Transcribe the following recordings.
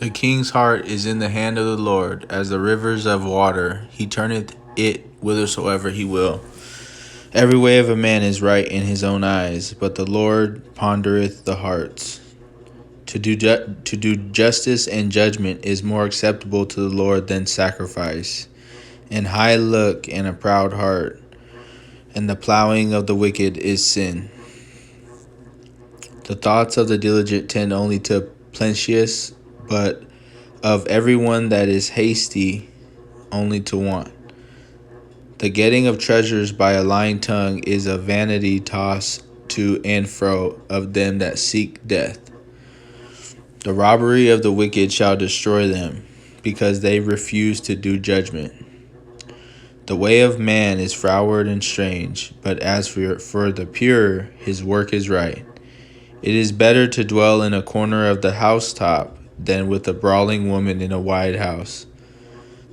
The king's heart is in the hand of the Lord, as the rivers of water. He turneth it whithersoever he will. Every way of a man is right in his own eyes, but the Lord pondereth the hearts. To do justice and judgment is more acceptable to the Lord than sacrifice, and high look and a proud heart, and the plowing of the wicked is sin. The thoughts of the diligent tend only to plenteous, but of everyone that is hasty only to want. The getting of treasures by a lying tongue is a vanity tossed to and fro of them that seek death. The robbery of the wicked shall destroy them, because they refuse to do judgment. The way of man is froward and strange, but as for the pure, his work is right. It is better to dwell in a corner of the housetop than with a brawling woman in a wide house.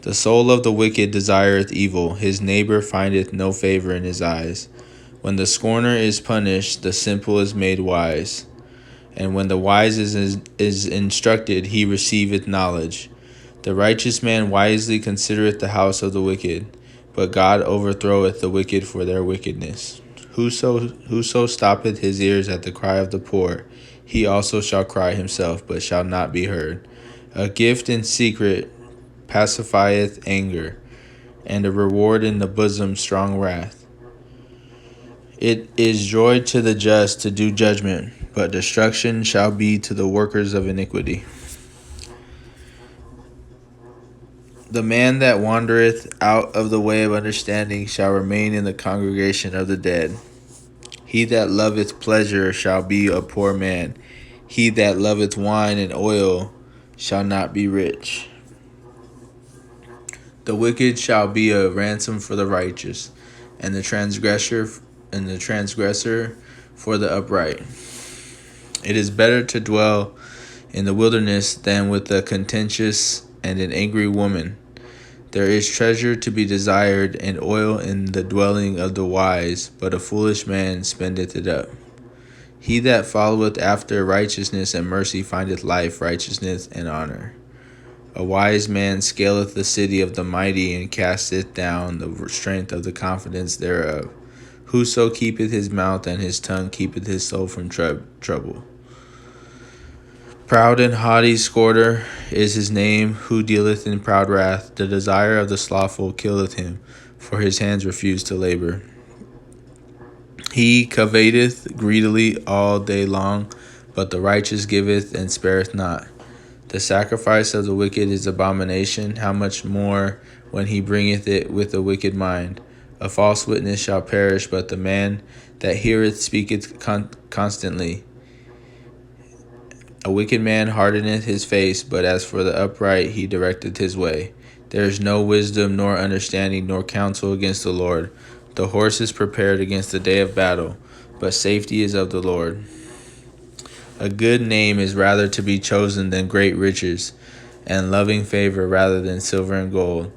The soul of the wicked desireth evil, his neighbor findeth no favor in his eyes. When the scorner is punished, the simple is made wise. And when the wise is instructed, he receiveth knowledge. The righteous man wisely considereth the house of the wicked, but God overthroweth the wicked for their wickedness. Whoso stoppeth his ears at the cry of the poor, he also shall cry himself, but shall not be heard. A gift in secret pacifieth anger, and a reward in the bosom strong wrath. It is joy to the just to do judgment, but destruction shall be to the workers of iniquity. The man that wandereth out of the way of understanding shall remain in the congregation of the dead. He that loveth pleasure shall be a poor man. He that loveth wine and oil shall not be rich. The wicked shall be a ransom for the righteous, and the transgressor for the upright. It is better to dwell in the wilderness than with a contentious and an angry woman. There is treasure to be desired and oil in the dwelling of the wise, but a foolish man spendeth it up. He that followeth after righteousness and mercy findeth life, righteousness, and honor. A wise man scaleth the city of the mighty, and casteth down the strength of the confidence thereof. Whoso keepeth his mouth and his tongue keepeth his soul from trouble. Proud and haughty scorner is his name, who dealeth in proud wrath. The desire of the slothful killeth him, for his hands refuse to labor. He coveteth greedily all day long, but the righteous giveth and spareth not. The sacrifice of the wicked is abomination, how much more when he bringeth it with a wicked mind. A false witness shall perish, but the man that heareth speaketh constantly. A wicked man hardeneth his face, but as for the upright he directeth his way. There is no wisdom, nor understanding, nor counsel against the Lord. The horse is prepared against the day of battle, but safety is of the Lord. A good name is rather to be chosen than great riches, and loving favor rather than silver and gold.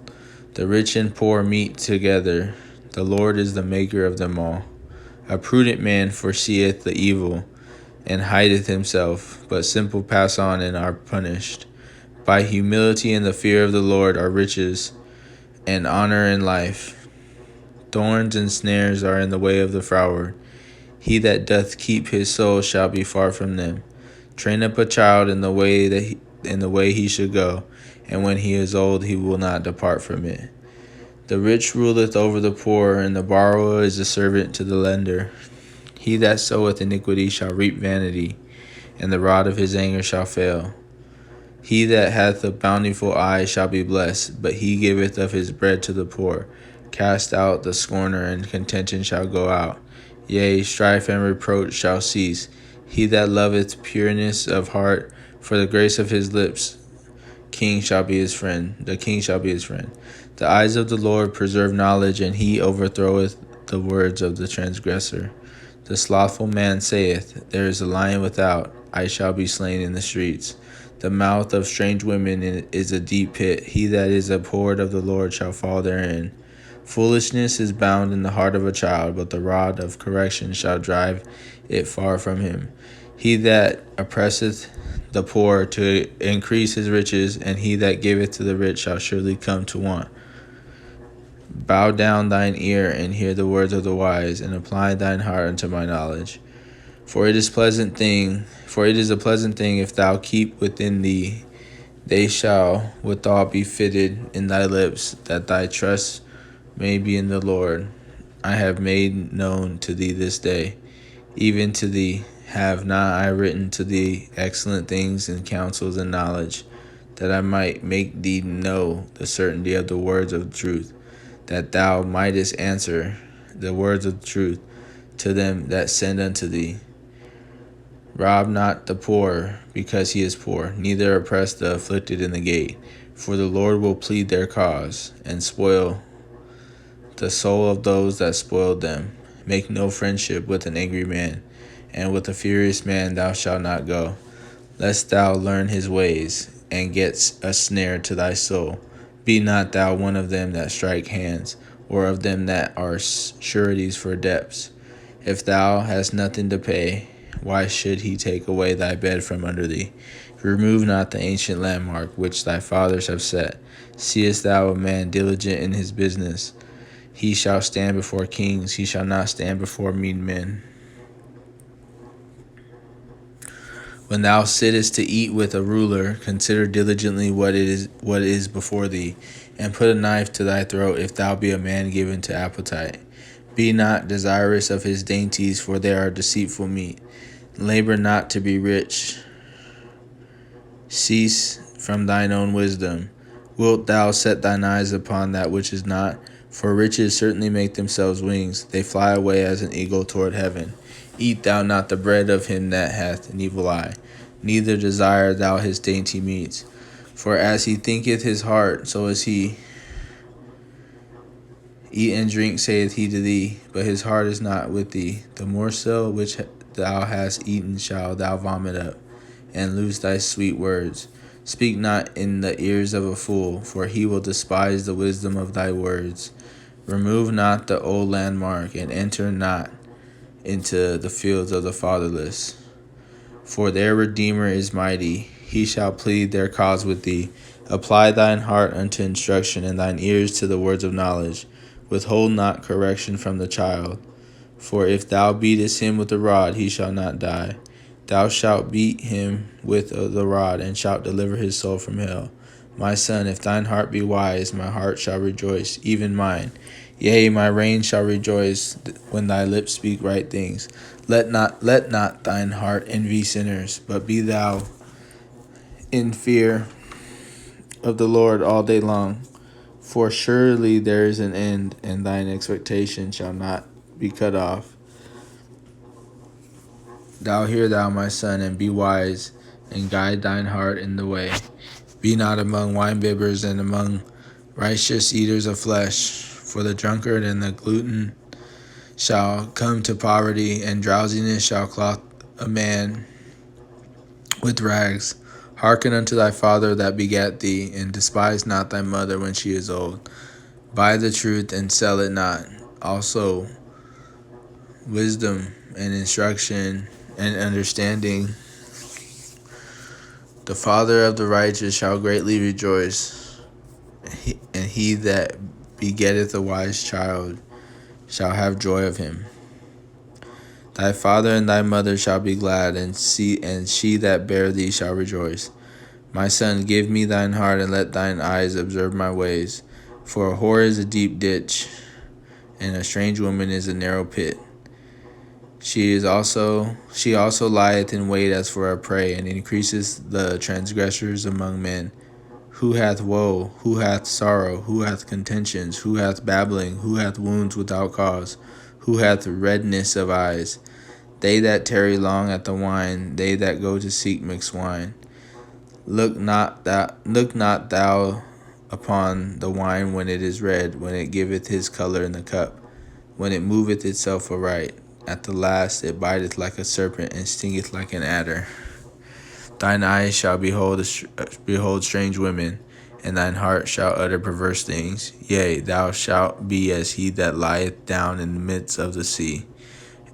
The rich and poor meet together. The Lord is the maker of them all. A prudent man foreseeth the evil, and hideth himself, but simple pass on and are punished. By humility and the fear of the Lord are riches, and honor and life. Thorns and snares are in the way of the froward. He that doth keep his soul shall be far from them. Train up a child in the way he should go, and when he is old he will not depart from it. The rich ruleth over the poor, and the borrower is a servant to the lender. He that soweth iniquity shall reap vanity, and the rod of his anger shall fail. He that hath a bountiful eye shall be blessed, but he giveth of his bread to the poor. Cast out the scorner, and contention shall go out. Yea, strife and reproach shall cease. He that loveth pureness of heart, for the grace of his lips, the king shall be his friend. The eyes of the Lord preserve knowledge, and he overthroweth the words of the transgressor. The slothful man saith, There is a lion without, I shall be slain in the streets. The mouth of strange women is a deep pit. He that is abhorred of the Lord shall fall therein. Foolishness is bound in the heart of a child, but the rod of correction shall drive it far from him. He that oppresseth the poor to increase his riches, and he that giveth to the rich shall surely come to want. Bow down thine ear and hear the words of the wise, and apply thine heart unto my knowledge. For it is a pleasant thing if thou keep within thee. They shall withal be fitted in thy lips, that thy trust may be in the Lord. I have made known to thee this day, even to thee. Have not I written to thee excellent things and counsels and knowledge, that I might make thee know the certainty of the words of truth, that thou mightest answer the words of truth to them that send unto thee. Rob not the poor because he is poor, neither oppress the afflicted in the gate. For the Lord will plead their cause, and spoil the soul of those that spoiled them. Make no friendship with an angry man, and with a furious man thou shalt not go, lest thou learn his ways, and get a snare to thy soul. Be not thou one of them that strike hands, or of them that are sureties for debts. If thou hast nothing to pay, why should he take away thy bed from under thee? Remove not the ancient landmark which thy fathers have set. Seest thou a man diligent in his business? He shall stand before kings, he shall not stand before mean men. When thou sittest to eat with a ruler, consider diligently what is before thee, and put a knife to thy throat if thou be a man given to appetite. Be not desirous of his dainties, for they are deceitful meat. Labor not to be rich. Cease from thine own wisdom. Wilt thou set thine eyes upon that which is not? For riches certainly make themselves wings. They fly away as an eagle toward heaven. Eat thou not the bread of him that hath an evil eye, neither desire thou his dainty meats. For as he thinketh his heart, so is he. Eat and drink, saith he to thee, but his heart is not with thee. The morsel which thou hast eaten shall thou vomit up, and lose thy sweet words. Speak not in the ears of a fool, for he will despise the wisdom of thy words. Remove not the old landmark, and enter not into the fields of the fatherless. For their Redeemer is mighty, he shall plead their cause with thee. Apply thine heart unto instruction, and thine ears to the words of knowledge. Withhold not correction from the child. For if thou beatest him with the rod, he shall not die. Thou shalt beat him with the rod, and shalt deliver his soul from hell. My son, if thine heart be wise, my heart shall rejoice, even mine. Yea, my reign shall rejoice when thy lips speak right things. Let not thine heart envy sinners, but be thou in fear of the Lord all day long. For surely there is an end, and thine expectation shall not be cut off. Hear thou, my son, and be wise, and guide thine heart in the way. Be not among winebibbers and among righteous eaters of flesh, for the drunkard and the glutton shall come to poverty, and drowsiness shall clothe a man with rags. Hearken unto thy father that begat thee, and despise not thy mother when she is old. Buy the truth and sell it not. Also wisdom and instruction and understanding. The father of the righteous shall greatly rejoice, and he that begetteth a wise child shall have joy of him. Thy father and thy mother shall be glad, and she that bare thee shall rejoice. My son, give me thine heart, and let thine eyes observe my ways. For a whore is a deep ditch, and a strange woman is a narrow pit. She also lieth in wait as for a prey, and increases the transgressors among men. Who hath woe? Who hath sorrow? Who hath contentions? Who hath babbling? Who hath wounds without cause? Who hath redness of eyes? They that tarry long at the wine, they that go to seek mixed wine. Look not thou upon the wine when it is red, when it giveth his color in the cup, when it moveth itself aright. At the last it biteth like a serpent, and stingeth like an adder. Thine eyes shall behold strange women, and thine heart shall utter perverse things. Yea, thou shalt be as he that lieth down in the midst of the sea,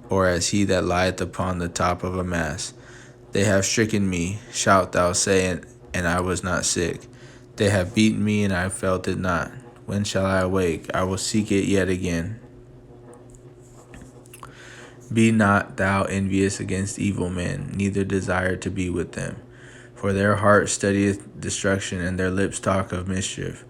or as he that lieth upon the top of a mast. They have stricken me, shalt thou say, and I was not sick. They have beaten me, and I felt it not. When shall I awake? I will seek it yet again. Be not thou envious against evil men, neither desire to be with them. For their heart studieth destruction, and their lips talk of mischief.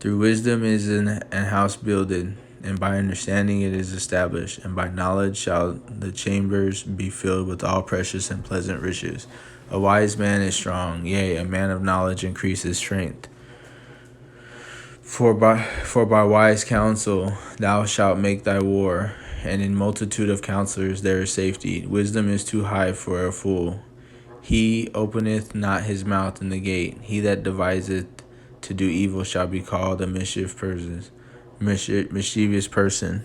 Through wisdom is an house builded, and by understanding it is established, and by knowledge shall the chambers be filled with all precious and pleasant riches. A wise man is strong, yea, a man of knowledge increases strength. For by wise counsel thou shalt make thy war, and in multitude of counselors there is safety. Wisdom is too high for a fool. He openeth not his mouth in the gate. He that deviseth to do evil shall be called a mischievous person.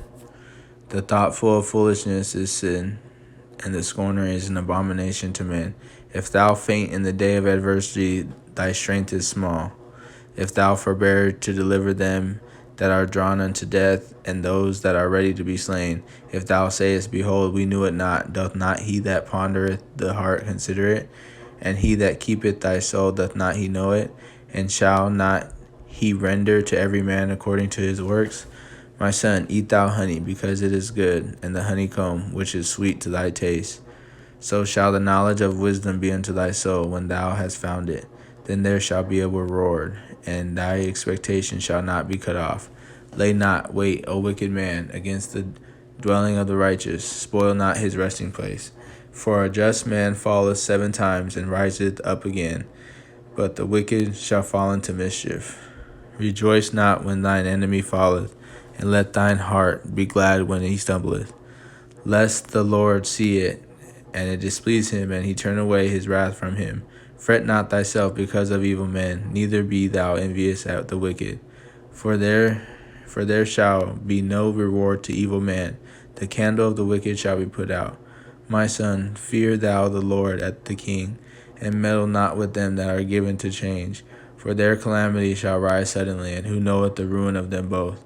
The thoughtful of foolishness is sin, and the scorner is an abomination to men. If thou faint in the day of adversity, thy strength is small. If thou forbear to deliver them that are drawn unto death, and those that are ready to be slain, if thou sayest, Behold, we knew it not, doth not he that pondereth the heart consider it? And he that keepeth thy soul, doth not he know it? And shall not he render to every man according to his works? My son, eat thou honey, because it is good, and the honeycomb, which is sweet to thy taste. So shall the knowledge of wisdom be unto thy soul, when thou hast found it. Then there shall be a reward, and thy expectation shall not be cut off. Lay not wait, O wicked man, against the dwelling of the righteous. Spoil not his resting place. For a just man falleth 7 times, and riseth up again, but the wicked shall fall into mischief. Rejoice not when thine enemy falleth, and let thine heart be glad when he stumbleth. Lest the Lord see it, and it displease him, and he turn away his wrath from him. Fret not thyself because of evil men, neither be thou envious at the wicked. For there shall be no reward to evil man. The candle of the wicked shall be put out. My son, fear thou the Lord at the king, and meddle not with them that are given to change. For their calamity shall rise suddenly, and who knoweth the ruin of them both?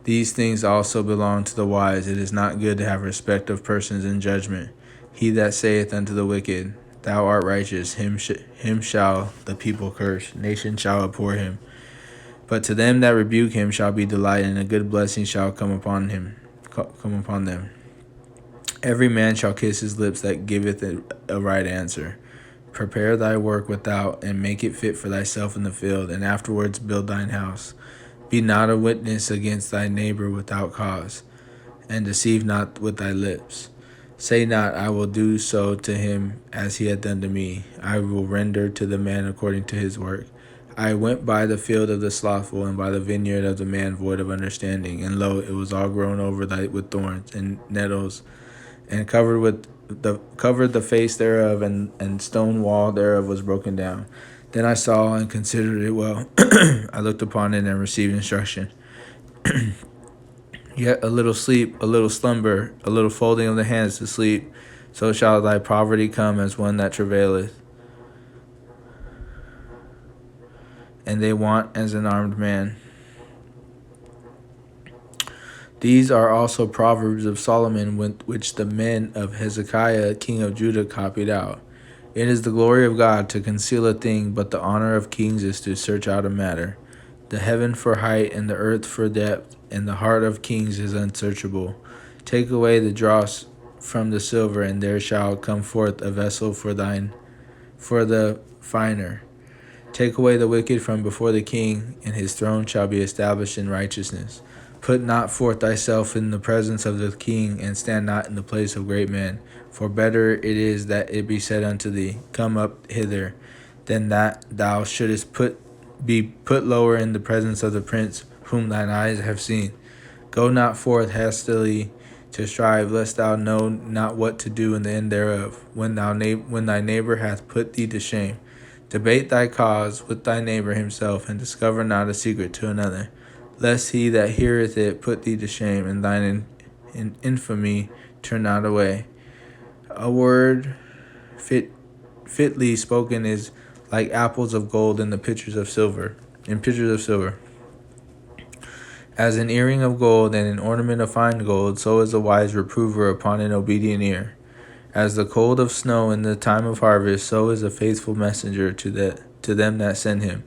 These things also belong to the wise. It is not good to have respect of persons in judgment. He that saith unto the wicked, Thou art righteous, him shall the people curse, nation shall abhor him. But to them that rebuke him shall be delight, and a good blessing shall come upon them. Every man shall kiss his lips that giveth a right answer. Prepare thy work without, and make it fit for thyself in the field, and afterwards build thine house. Be not a witness against thy neighbor without cause, and deceive not with thy lips. Say not, I will do so to him as he hath done to me. I will render to the man according to his work. I went by the field of the slothful, and by the vineyard of the man void of understanding, and lo, it was all grown over with thorns and nettles, and covered the face thereof, and stone wall thereof was broken down. Then I saw and considered it well. I looked upon it and received instruction. Yet a little sleep, a little slumber, a little folding of the hands to sleep, so shall thy poverty come as one that travaileth, and they want as an armed man. These are also proverbs of Solomon, which the men of Hezekiah king of Judah copied out. It is the glory of God to conceal a thing, but the honor of kings is to search out a matter. The heaven for height, and the earth for depth, and the heart of kings is unsearchable. Take away the dross from the silver, and there shall come forth a vessel for the finer. Take away the wicked from before the king, and his throne shall be established in righteousness. Put not forth thyself in the presence of the king, and stand not in the place of great men. For better it is that it be said unto thee, Come up hither, than that thou shouldest be put lower in the presence of the prince whom thine eyes have seen. Go not forth hastily to strive, lest thou know not what to do in the end thereof, when thy neighbor hath put thee to shame. Debate thy cause with thy neighbor himself, and discover not a secret to another, lest he that heareth it put thee to shame, and thine infamy turn not away. A word fitly spoken is like apples of gold in pitchers of silver. As an earring of gold and an ornament of fine gold, so is a wise reprover upon an obedient ear. As the cold of snow in the time of harvest, so is a faithful messenger to them that send him.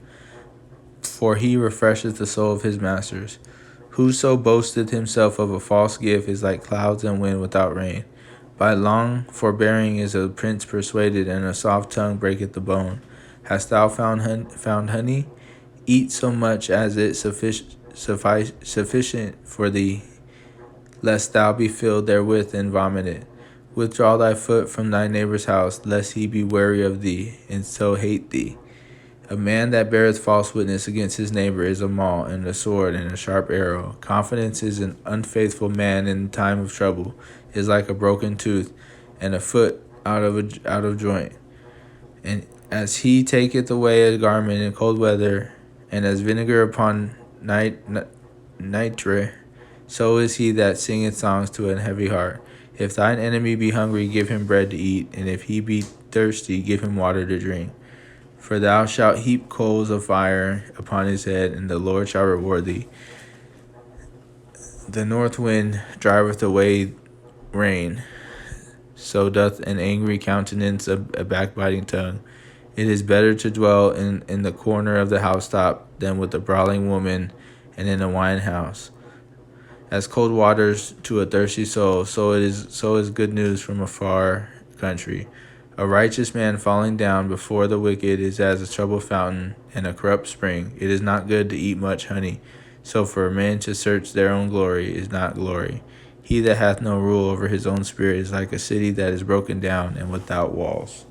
For he refresheth the soul of his masters. Whoso boasteth himself of a false gift is like clouds and wind without rain. By long forbearing is a prince persuaded, and a soft tongue breaketh the bone. Hast thou found honey? Eat so much as is sufficient for thee, lest thou be filled therewith and vomit it. Withdraw thy foot from thy neighbor's house, lest he be weary of thee, and so hate thee. A man that beareth false witness against his neighbor is a maul, and a sword, and a sharp arrow. Confidence is an unfaithful man in time of trouble, is like a broken tooth, and a foot out of joint. And as he taketh away a garment in cold weather, and as vinegar upon nitre, so is he that singeth songs to an heavy heart. If thine enemy be hungry, give him bread to eat, and if he be thirsty, give him water to drink. For thou shalt heap coals of fire upon his head, and the Lord shall reward thee. The north wind driveth away rain, so doth an angry countenance a backbiting tongue. It is better to dwell in the corner of the housetop than with a brawling woman and in a wine house. As cold waters to a thirsty soul, so is good news from a far country. A righteous man falling down before the wicked is as a troubled fountain and a corrupt spring. It is not good to eat much honey. So for men to search their own glory is not glory. He that hath no rule over his own spirit is like a city that is broken down and without walls.